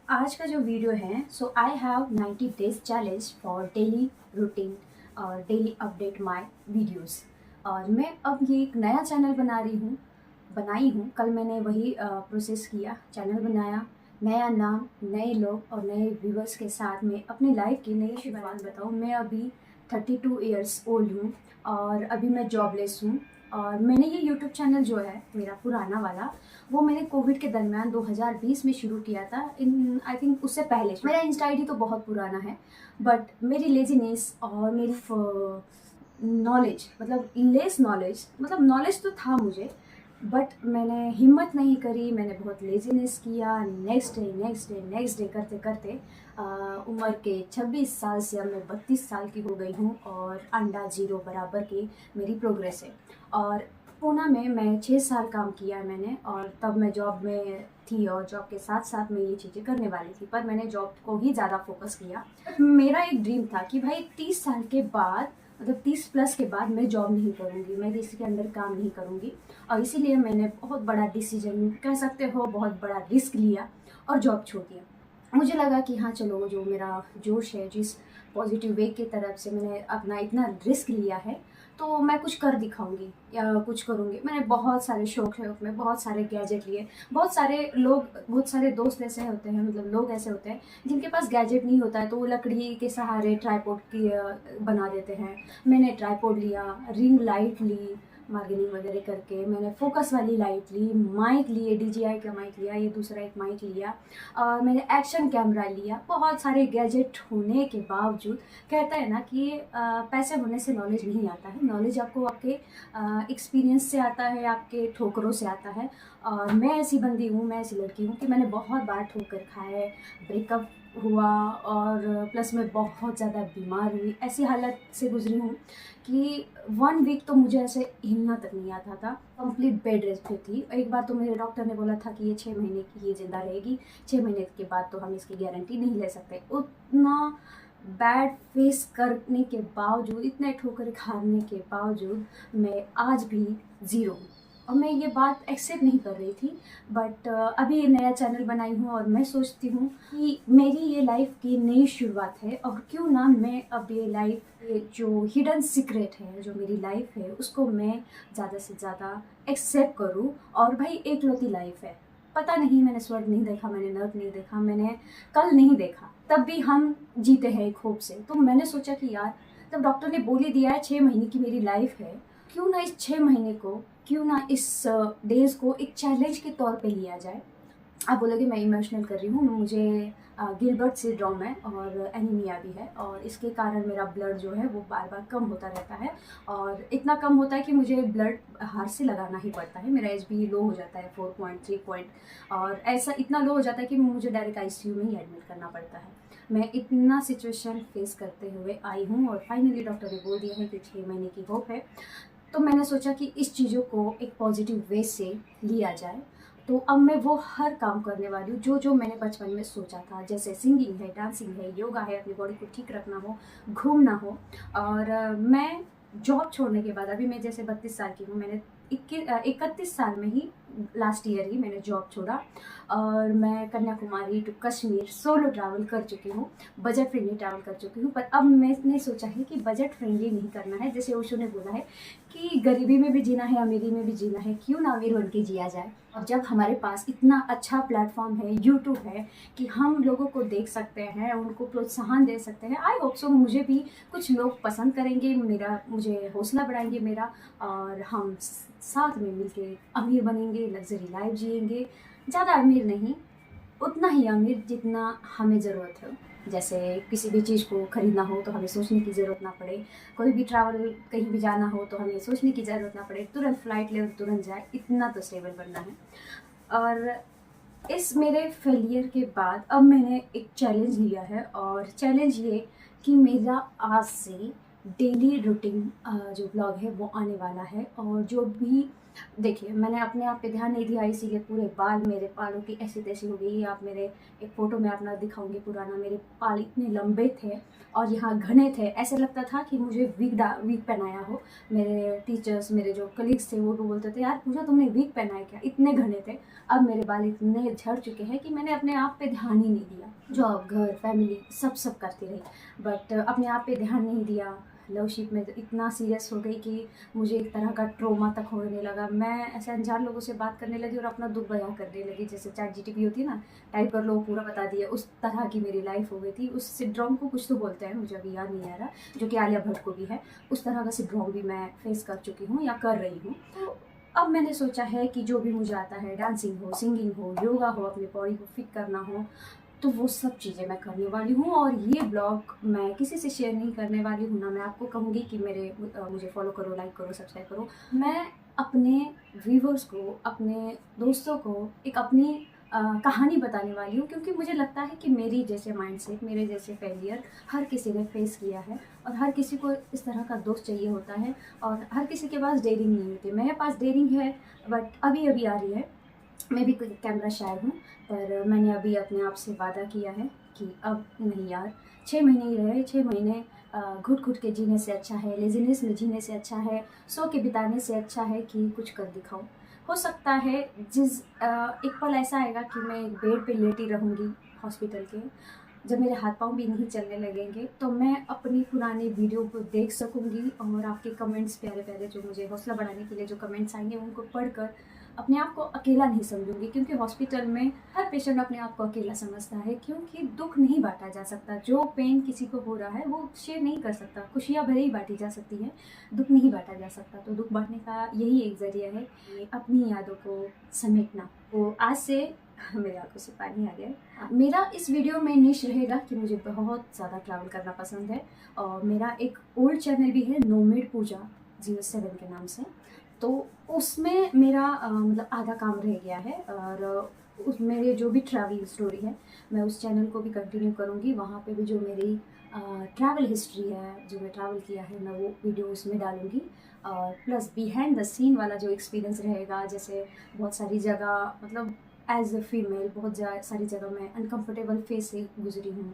आज का जो वीडियो है so I have 90 days challenge for daily routine और डेली अपडेट माय वीडियोस। और मैं अब ये एक नया चैनल बनाई हूँ। कल मैंने वही प्रोसेस किया, चैनल बनाया, नया नाम, नए लोग और नए व्यूवर्स के साथ में अपनी लाइफ की नई शुरुआत बताऊँ। मैं अभी 32 ईयर्स ओल्ड हूँ और अभी मैं जॉबलेस हूँ। और मैंने ये यूट्यूब चैनल जो है मेरा पुराना वाला, वो मैंने कोविड के दरमियान 2020 में शुरू किया था। इन आई थिंक उससे पहले मेरा इंस्टा आईडी तो बहुत पुराना है, बट मेरी लेजीनेस और मेरी नॉलेज मतलब लेस नॉलेज, मतलब नॉलेज तो था मुझे, बट मैंने हिम्मत नहीं करी। मैंने बहुत लेजीनेस किया। नेक्स्ट डे करते करते उम्र के 26 साल से अब मैं 32 साल की हो गई हूँ और अंडा जीरो बराबर की मेरी प्रोग्रेस है। और पूना में मैं 6 साल काम किया है मैंने, और तब मैं जॉब में थी और जॉब के साथ साथ मैं ये चीज़ें करने वाली थी, पर मैंने जॉब को ही ज़्यादा फोकस किया। मेरा एक ड्रीम था कि भाई 30 साल के बाद, मतलब 30 प्लस के बाद मैं जॉब नहीं करूँगी, मैं किसी के अंडर काम नहीं करूँगी। और इसीलिए मैंने बहुत बड़ा डिसीजन कह सकते हो, बहुत बड़ा रिस्क लिया और जॉब छोड़ दिया। मुझे लगा कि हाँ चलो, जो मेरा जोश है, जिस पॉजिटिव वे की तरफ से मैंने अपना इतना रिस्क लिया है, तो मैं कुछ कर दिखाऊंगी या कुछ करूँगी। मैंने बहुत सारे शौक में बहुत सारे गैजेट लिए। बहुत सारे लोग, बहुत सारे दोस्त ऐसे होते हैं, मतलब लोग ऐसे होते हैं जिनके पास गैजेट नहीं होता है तो वो लकड़ी के सहारे ट्राइपॉड की बना देते हैं। मैंने ट्राइपॉड लिया, रिंग लाइट ली, मार्गेनिंग वगैरह करके मैंने फोकस वाली लाइट ली, माइक लिए, DJI का माइक लिया, ये दूसरा एक माइक लिया, और मैंने एक्शन कैमरा लिया। बहुत सारे गैजेट होने के बावजूद, कहता है ना कि पैसे होने से नॉलेज नहीं आता है, नॉलेज आपको आपके एक्सपीरियंस से आता है, आपके ठोकरों से आता है। और मैं ऐसी बंदी हूँ, मैं ऐसी लड़की हूँ कि मैंने बहुत बार ठोकर खाए, ब्रेकअप हुआ, और प्लस मैं बहुत ज़्यादा बीमार हुई, ऐसी हालत से गुजरी हूँ कि 1 वीक तो मुझे ऐसे हिलना तक नहीं आता था। कंप्लीट बेड रेस्ट पे थी। एक बार तो मेरे डॉक्टर ने बोला था कि ये 6 महीने की ये ज़िंदा रहेगी, 6 महीने के बाद तो हम इसकी गारंटी नहीं ले सकते। उतना बैड फेस करने के बावजूद, इतने ठोकर खाने के बावजूद मैं आज भी ज़ीरो हूँ। और मैं ये बात एक्सेप्ट नहीं कर रही थी, बट अभी ये नया चैनल बनाई हूँ और मैं सोचती हूँ कि मेरी ये लाइफ की नई शुरुआत है, और क्यों ना मैं अब ये लाइफ, ये जो हिडन सीक्रेट है, जो मेरी लाइफ है, उसको मैं ज़्यादा से ज़्यादा एक्सेप्ट करूँ। और भाई एकलौती लाइफ है, पता नहीं, मैंने स्वर्ग नहीं देखा, मैंने नर्क नहीं देखा, मैंने कल नहीं देखा, तब भी हम जीते हैं एक होप से। तो मैंने सोचा कि यार, जब डॉक्टर ने बोल ही दिया है 6 महीने की मेरी लाइफ है, क्यों ना इस 6 महीने को, क्यों ना इस डेज को एक चैलेंज के तौर पे लिया जाए। आप बोलोगे मैं इमोशनल कर रही हूँ, मुझे गिलबर्ट सिंड्रोम है और एनीमिया भी है, और इसके कारण मेरा ब्लड जो है वो बार बार कम होता रहता है। और इतना कम होता है कि मुझे ब्लड हाथ से लगाना ही पड़ता है। मेरा HB लो हो जाता है 4.3 पॉइंट, और ऐसा इतना लो हो जाता है कि मुझे डायरेक्ट ICU में ही एडमिट करना पड़ता है। मैं इतना सिचुएशन फेस करते हुए आई हूँ, और फाइनली डॉक्टर ने बोल दिया है कि 6 महीने की होप है। तो मैंने सोचा कि इस चीज़ों को एक पॉजिटिव वे से लिया जाए। तो अब मैं वो हर काम करने वाली हूँ जो जो मैंने बचपन में सोचा था, जैसे सिंगिंग है, डांसिंग है, योगा है, अपनी बॉडी को ठीक रखना हो, घूमना हो। और मैं जॉब छोड़ने के बाद, अभी मैं जैसे 32 साल की हूँ, मैंने 31 साल में ही, लास्ट ईयर ही मैंने जॉब छोड़ा, और मैं Kanyakumari to Kashmir solo travel कर चुकी हूँ, बजट फ्रेंडली ट्रैवल कर चुकी हूँ। पर अब मैंने सोचा है कि बजट फ्रेंडली नहीं करना है। जैसे ओशो ने बोला है कि गरीबी में भी जीना है, अमीरी में भी जीना है, क्यों ना अमीर बन के जिया जाए। और जब हमारे पास इतना अच्छा प्लेटफॉर्म है, यूट्यूब है, कि हम लोगों को देख सकते हैं, उनको प्रोत्साहन दे सकते हैं, आई होप सो मुझे भी कुछ लोग पसंद करेंगे, मुझे हौसला बढ़ाएंगे मेरा, और हम साथ में मिलके अमीर बनेंगे, लग्जरी लाइफ जिएंगे। ज़्यादा अमीर नहीं, उतना ही अमीर जितना हमें ज़रूरत है। जैसे किसी भी चीज़ को खरीदना हो तो हमें सोचने की ज़रूरत ना पड़े, कोई भी ट्रैवल कहीं भी जाना हो तो हमें सोचने की ज़रूरत ना पड़े, तुरंत फ्लाइट ले और तुरंत जाए, इतना तो स्टेबल बनना है। और इस मेरे फेलियर के बाद अब मैंने एक चैलेंज लिया है, और चैलेंज ये कि मेरा आज से डेली रूटीन जो ब्लॉग है वो आने वाला है, और जो भी देखिए, मैंने अपने आप पे ध्यान नहीं दिया, इसीलिए पूरे बाल, मेरे बालों की ऐसी-तैसी हो गई। आप मेरे एक फ़ोटो में अपना दिखाऊँगी पुराना, मेरे बाल इतने लंबे थे और यहाँ घने थे, ऐसे लगता था कि मुझे विग पहनाया हो। मेरे टीचर्स, मेरे जो कलीग्स थे वो भी बोलते थे, "यार पूजा तुमने विग पहना है क्या?" इतने घने थे। अब मेरे बाल इतने झड़ चुके हैं कि मैंने अपने आप पे ध्यान ही नहीं दिया। जॉब, घर, फैमिली सब करती रही, बट अपने आप पे ध्यान नहीं दिया। लवशिप में तो इतना सीरियस हो गई कि मुझे एक तरह का ट्रॉमा तक होने लगा। मैं ऐसे अनजान लोगों से बात करने लगी और अपना दुःख बयाँ करने लगी, जैसे चैटजीपीटी होती है ना, टाइप कर लो पूरा बता दिया, उस तरह की मेरी लाइफ़ हो गई थी। उस सिंड्रोम को कुछ तो बोलते हैं, मुझे अभी याद नहीं आ रहा, जो कि आलिया भट्ट को भी है। उस तरह का सिंड्रोम भी मैं फेस कर चुकी हूँ या कर रही हूँ। तो अब मैंने सोचा है कि जो भी मुझे आता है, डांसिंग हो, सिंगिंग हो, योगा हो, अपनी बॉडी को फिट करना हो, तो वो सब चीज़ें मैं करने वाली हूँ। और ये ब्लॉग मैं किसी से शेयर नहीं करने वाली हूँ, ना मैं आपको कहूँगी कि मुझे फॉलो करो, लाइक करो, सब्सक्राइब करो। मैं अपने व्यूवर्स को, अपने दोस्तों को एक अपनी कहानी बताने वाली हूँ, क्योंकि मुझे लगता है कि मेरी जैसे माइंडसेट, मेरे जैसे फेलियर हर किसी ने फेस किया है और हर किसी को इस तरह का दोस्त चाहिए होता है और हर किसी के पास डेयरिंग नहीं होती। मेरे पास डेयरिंग है, बट अभी-अभी आ रही है। मैं भी कोई कैमरा शाय हूँ, पर मैंने अभी अपने आप से वादा किया है कि अब नहीं यार, 6 महीने ही रहे, 6 महीने घुट-घुट के जीने से अच्छा है, लेज़ीनेस में जीने से अच्छा है, सो के बिताने से अच्छा है कि कुछ कर दिखाऊँ। हो सकता है एक पल ऐसा आएगा कि मैं एक बेड पे लेटी रहूँगी हॉस्पिटल के, जब मेरे हाथ-पाँव भी नहीं चलने लगेंगे, तो मैं अपनी पुरानी वीडियो को देख सकूँगी और आपके कमेंट्स प्यारे-प्यारे जो मुझे हौसला बढ़ाने के लिए जो कमेंट्स आएँगे, उनको पढ़कर अपने आप को अकेला नहीं समझूँगी, क्योंकि हॉस्पिटल में हर पेशेंट अपने आप को अकेला समझता है, क्योंकि दुःख नहीं बाँटा जा सकता। जो पेन किसी को हो रहा है, वो शेयर नहीं कर सकता। खुशियाँ भले ही बाँटी जा सकती हैं, दुःख नहीं बाँटा जा सकता। तो दुःख बाँटने का यही एक ज़रिया है कि अपनी यादों को समेटना। तो आज से मेरी आँखों से पानी आ गया है। मेरा इस वीडियो में निश रहेगा कि मुझे बहुत ज़्यादा ट्रैवल करना पसंद है और मेरा एक ओल्ड चैनल भी है, नोमेड पूजा 07 के नाम से। तो उसमें मेरा मतलब आधा काम रह गया है और उस मेरे जो भी ट्रैवलिंग स्टोरी है, मैं उस चैनल को भी कंटिन्यू करूँगी। वहाँ पे भी जो मेरी ट्रैवल हिस्ट्री है, जो मैं ट्रैवल किया है, मैं वो वीडियो उसमें डालूँगी। और प्लस बिहाइंड द सीन वाला जो एक्सपीरियंस रहेगा, जैसे बहुत सारी जगह, मतलब एज़ अ फीमेल बहुत सारी जगह मैं अनकंफर्टेबल फेस से गुजरी हूँ।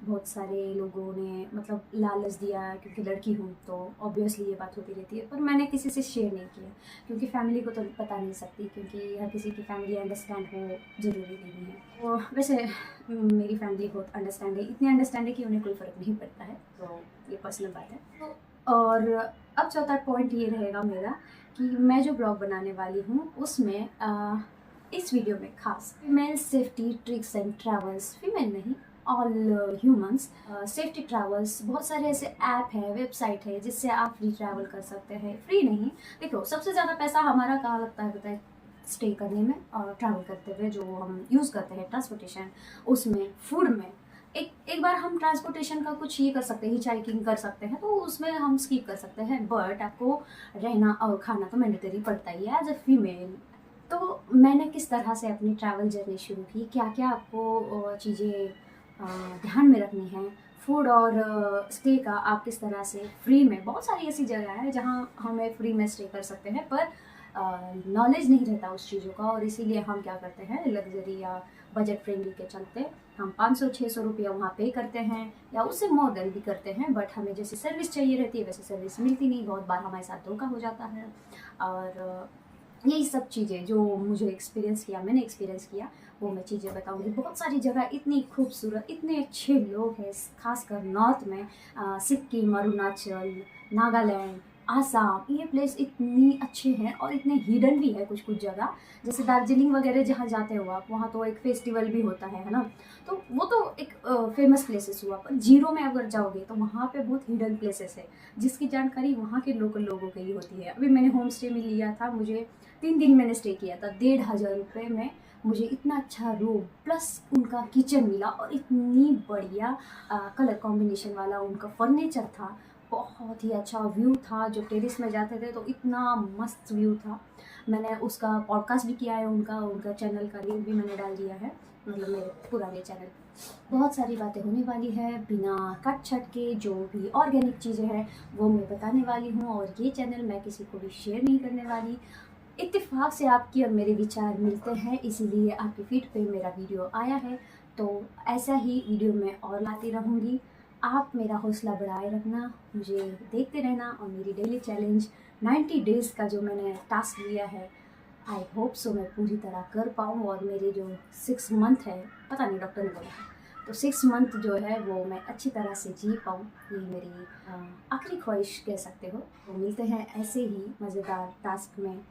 बहुत सारे लोगों ने मतलब लालच दिया, क्योंकि लड़की हूँ तो ऑब्वियसली ये बात होती रहती है, पर मैंने किसी से शेयर नहीं किया, क्योंकि फैमिली को तो बता नहीं सकती, क्योंकि हर किसी की फैमिली अंडरस्टैंड हो ज़रूरी नहीं है। तो वैसे मेरी फैमिली बहुत अंडरस्टैंड है, इतनी अंडरस्टैंड है कि उन्हें कोई फ़र्क नहीं पड़ता है, तो ये पर्सनल बात है। तो और अब चौथा पॉइंट ये रहेगा मेरा कि मैं जो ब्लॉग बनाने वाली हूँ उसमें इस वीडियो में खास female safety tricks and travels, female नहीं, ऑल ह्यूमंस सेफ्टी ट्रैवल्स, बहुत सारे ऐसे ऐप है, वेबसाइट है जिससे आप फ्री ट्रैवल कर सकते हैं। फ्री नहीं, देखो सबसे ज़्यादा पैसा हमारा कहाँ लगता है पता है? स्टे करने में और ट्रैवल करते हुए जो हम यूज़ करते हैं ट्रांसपोर्टेशन, उसमें, फूड में। एक बार हम ट्रांसपोर्टेशन का कुछ ये कर सकते हैं, हिचहाइकिंग कर सकते हैं, तो उसमें हम स्किप कर सकते हैं, बट आपको रहना और खाना तो मैंडेटरी पड़ता ही है एज अ फीमेल। तो मैंने किस तरह से अपनी ट्रैवल जर्नी शुरू की, क्या-क्या आपको चीज़ें ध्यान में रखनी है, फूड और स्टे का आप किस तरह से फ्री में, बहुत सारी ऐसी जगह है जहाँ हमें फ्री में स्टे कर सकते हैं, पर नॉलेज नहीं रहता उस चीज़ों का, और इसीलिए हम क्या करते हैं, लग्जरी या बजट फ्रेंडली के चलते हम 500-600 रुपया वहाँ पे करते हैं या उससे मोर देन भी करते हैं, बट हमें जैसी सर्विस चाहिए रहती है वैसे सर्विस मिलती नहीं, बहुत बार हमारे साथ धोखा हो जाता है। और यही सब चीज़ें जो मैंने एक्सपीरियंस किया, वो मैं चीज़ें बताऊँगी। बहुत सारी जगह इतनी खूबसूरत, इतने अच्छे लोग हैं, खासकर नॉर्थ में सिक्किम, अरुणाचल, नागालैंड, आसाम, ये प्लेस इतनी अच्छे हैं और इतने हिडन भी है कुछ-कुछ जगह। जैसे दार्जिलिंग वगैरह जहाँ जाते हो आप, वहाँ तो एक फेस्टिवल भी होता है ना? तो वो तो एक फेमस प्लेसेस हुआ, पर जीरो में अगर जाओगे तो वहाँ पे बहुत हिडन प्लेसेस है, जिसकी जानकारी वहाँ के लोकल लोगों को ही होती है। अभी मैंने होम स्टे में लिया था, मुझे 3 दिन मैंने स्टे किया था, 1500 रुपये में मुझे इतना अच्छा रूम प्लस उनका किचन मिला और इतनी बढ़िया कलर कॉम्बिनेशन वाला उनका फर्नीचर था। बहुत ही अच्छा व्यू था, जो टेरेस में जाते थे तो इतना मस्त व्यू था। मैंने उसका पॉडकास्ट भी किया है, उनका चैनल का लिंक भी मैंने डाल दिया है, मतलब मेरे पुराने चैनल। बहुत सारी बातें होने वाली है, बिना कट-छट के जो भी ऑर्गेनिक चीज़ें हैं वो मैं बताने वाली हूँ, और ये चैनल मैं किसी को भी शेयर नहीं करने वाली। इत्तेफाक से आपकी और मेरे विचार मिलते हैं, इसीलिए आपके फीड पे मेरा वीडियो आया है। तो ऐसा ही वीडियो मैं और लाती रहूँगी। आप मेरा हौसला बढ़ाए रखना, मुझे देखते रहना और मेरी डेली चैलेंज 90 डेज़ का जो मैंने टास्क लिया है, आई होप सो मैं पूरी तरह कर पाऊँ और मेरे जो 6 मंथ है, पता नहीं डॉक्टर ने बोला है, तो 6 मंथ जो है वो मैं अच्छी तरह से जी पाऊँ, ये मेरी आखिरी ख्वाहिश कह सकते हो। तो मिलते हैं ऐसे ही मज़ेदार टास्क में।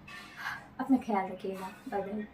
अपना ख्याल रखिएगा। Bye bye.